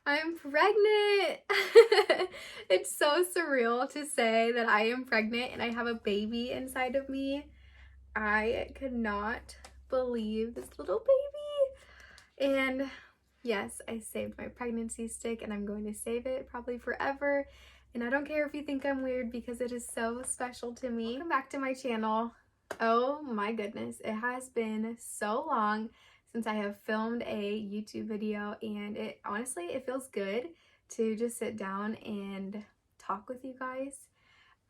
I'm pregnant. It's so surreal to say that I am pregnant and I have a baby inside of me. I could not believe this little baby. And yes, I saved my pregnancy stick and I'm going to save it probably forever. And I don't care if you think I'm weird because it is so special to me. Welcome back to my channel. Oh my goodness, it has been so long since I have filmed a YouTube video, and it honestly, it feels good to just sit down and talk with you guys.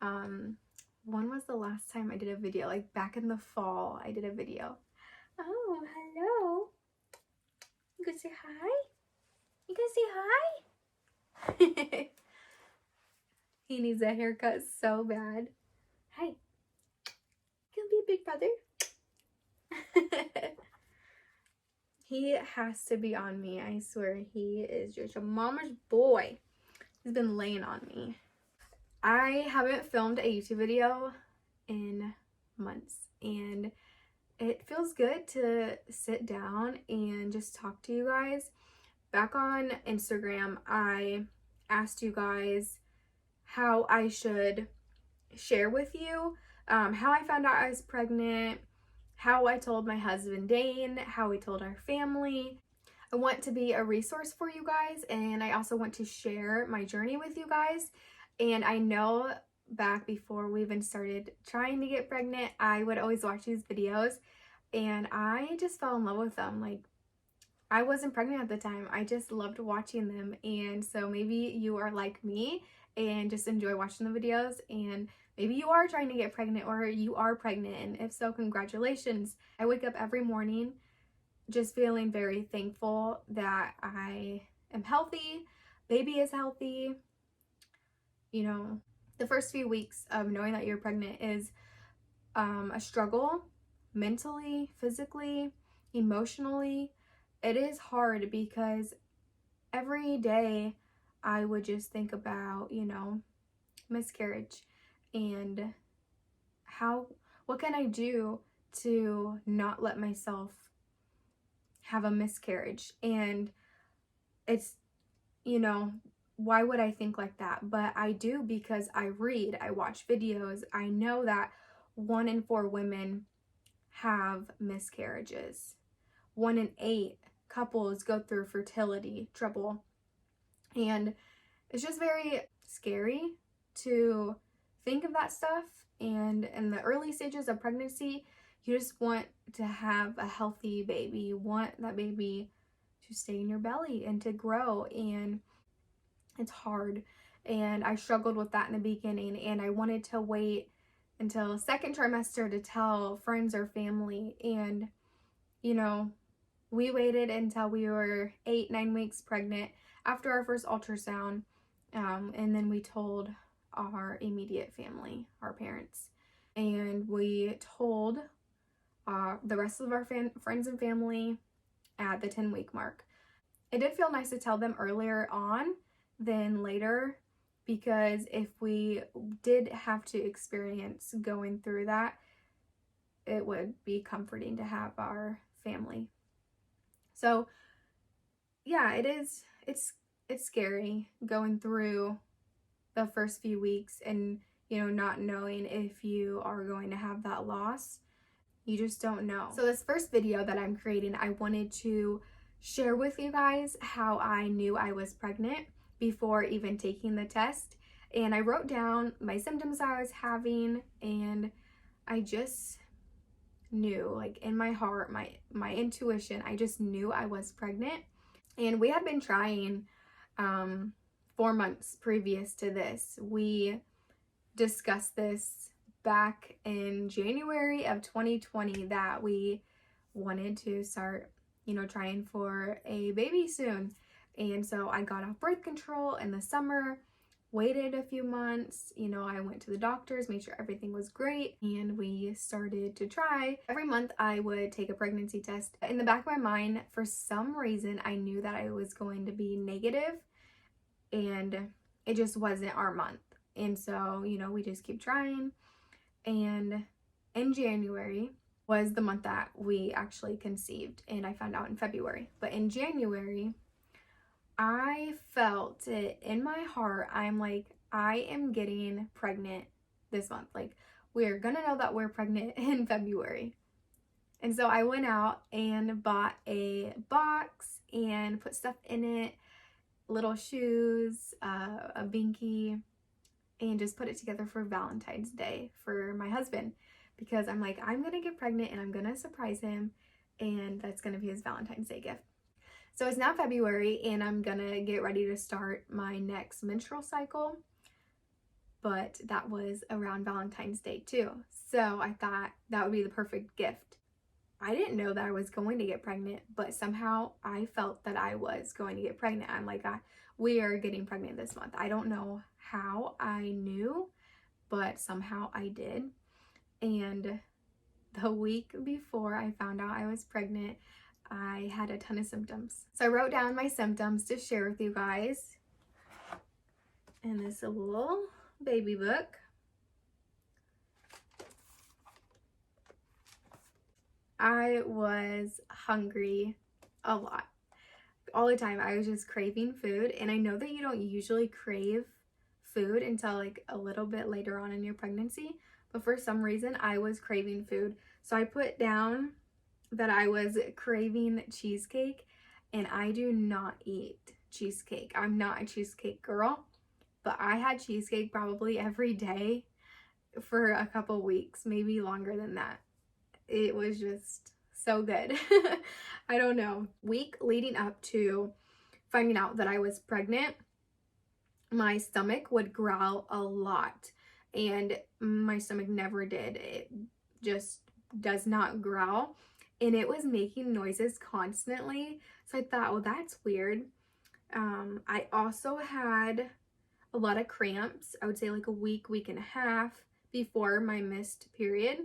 When was the last time I did a video? Like back in the fall, I did a video. Oh, hello. You gonna say hi? You gonna say hi? He needs a haircut so bad. Hi. You gonna be a big brother? He has to be on me. I swear, he is just a mama's boy. He's been laying on me. I haven't filmed a YouTube video in months, and it feels good to sit down and just talk to you guys. Back on Instagram, I asked you guys how I should share with you how I found out I was pregnant, how I told my husband Dane, how we told our family. I want to be a resource for you guys, and I also want to share my journey with you guys. And I know back before we even started trying to get pregnant, I would always watch these videos and I just fell in love with them. Like, I wasn't pregnant at the time. I just loved watching them. And so maybe you are like me and just enjoy watching the videos, and maybe you are trying to get pregnant or you are pregnant, and if so, congratulations. I wake up every morning just feeling very thankful that I am healthy, baby is healthy. You know, the first few weeks of knowing that you're pregnant is a struggle, mentally, physically, emotionally. It is hard because every day I would just think about, miscarriage and what can I do to not let myself have a miscarriage. And it's, why would I think like that? But I do, because I read, I watch videos. I know that 1 in 4 women have miscarriages. 1 in 8 couples go through fertility trouble. And it's just very scary to think of that stuff. And in the early stages of pregnancy, you just want to have a healthy baby. You want that baby to stay in your belly and to grow. And it's hard. And I struggled with that in the beginning. And I wanted to wait until second trimester to tell friends or family. And, we waited until we were 8-9 weeks pregnant after our first ultrasound. And then we told our immediate family, our parents. And we told the rest of our friends and family at the 10-week mark. It did feel nice to tell them earlier on than later, because if we did have to experience going through that, it would be comforting to have our family. So yeah, it's scary going through the first few weeks and, not knowing if you are going to have that loss. You just don't know. So this first video that I'm creating, I wanted to share with you guys how I knew I was pregnant before even taking the test. And I wrote down my symptoms I was having, and I just knew, like in my heart, my intuition, I just knew I was pregnant. And we had been trying 4 months previous to this. We discussed this back in January of 2020 that we wanted to start, trying for a baby soon. And so I got off birth control in the summer, waited a few months, I went to the doctors, made sure everything was great, and we started to try. Every month I would take a pregnancy test. In the back of my mind, for some reason, I knew that I was going to be negative, and it just wasn't our month. And so, we just keep trying. And in January was the month that we actually conceived, and I found out in February. But in January, I felt it in my heart. I'm like, I am getting pregnant this month. Like, we're gonna know that we're pregnant in February. And so I went out and bought a box and put stuff in it, little shoes, a binky, and just put it together for Valentine's Day for my husband, because I'm like, I'm gonna get pregnant and I'm gonna surprise him, and that's gonna be his Valentine's Day gift. So it's now February and I'm gonna get ready to start my next menstrual cycle, but that was around Valentine's Day too. So I thought that would be the perfect gift. I didn't know that I was going to get pregnant, but somehow I felt that I was going to get pregnant. I'm like, we are getting pregnant this month. I don't know how I knew, but somehow I did. And the week before I found out I was pregnant, I had a ton of symptoms. So I wrote down my symptoms to share with you guys in this little baby book. I was hungry a lot. All the time. I was just craving food. And I know that you don't usually crave food until like a little bit later on in your pregnancy. But for some reason, I was craving food. So I put down that I was craving cheesecake. And I do not eat cheesecake. I'm not a cheesecake girl. But I had cheesecake probably every day for a couple weeks, maybe longer than that. It was just so good. I don't know. Week leading up to finding out that I was pregnant, my stomach would growl a lot, and my stomach never did. It just does not growl, and it was making noises constantly. So I thought, well, that's weird. I also had a lot of cramps. I would say like a week and a half before my missed period,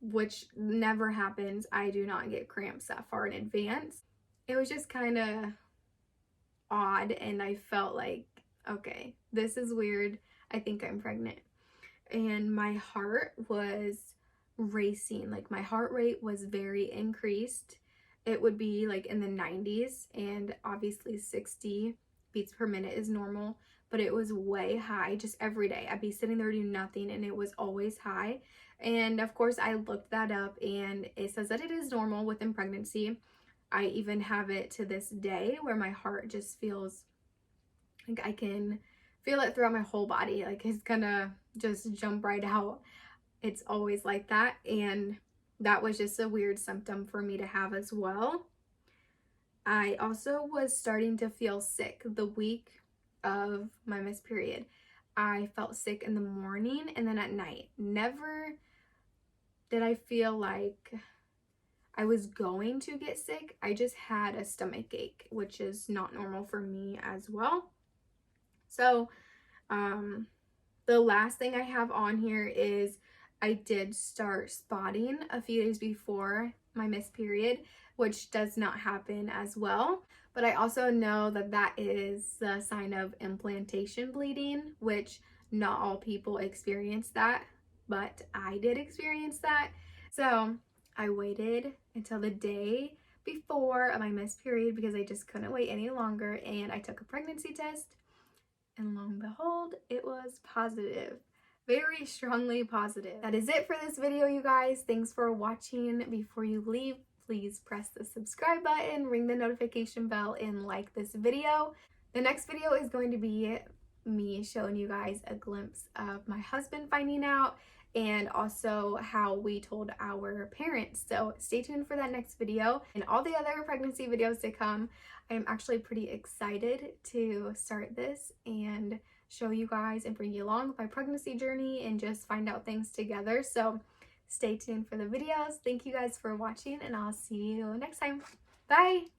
which never happens. I do not get cramps that far in advance. It was just kind of odd, and I felt like, okay, this is weird. I think I'm pregnant. And my heart was racing. Like, my heart rate was very increased. It would be like in the 90s, and obviously 60 beats per minute is normal, but it was way high just every day. I'd be sitting there doing nothing and it was always high. And of course I looked that up, and it says that it is normal within pregnancy. I even have it to this day where my heart just feels like I can feel it throughout my whole body. Like, it's gonna just jump right out. It's always like that. And that was just a weird symptom for me to have as well. I also was starting to feel sick the week of my missed period. I felt sick in the morning and then at night. Never did I feel like I was going to get sick. I just had a stomach ache, which is not normal for me as well. So the last thing I have on here is I did start spotting a few days before my missed period, which does not happen as well. But I also know that that is a sign of implantation bleeding, which not all people experience that, but I did experience that. So I waited until the day before my missed period because I just couldn't wait any longer, and I took a pregnancy test, and lo and behold, it was positive. Very strongly positive. That is it for this video, you guys. Thanks for watching. Before you leave, please press the subscribe button, ring the notification bell, and like this video. The next video is going to be me showing you guys a glimpse of my husband finding out, and also how we told our parents. So stay tuned for that next video and all the other pregnancy videos to come. I'm actually pretty excited to start this and show you guys and bring you along with my pregnancy journey and just find out things together. So stay tuned for the videos. Thank you guys for watching, and I'll see you next time. Bye!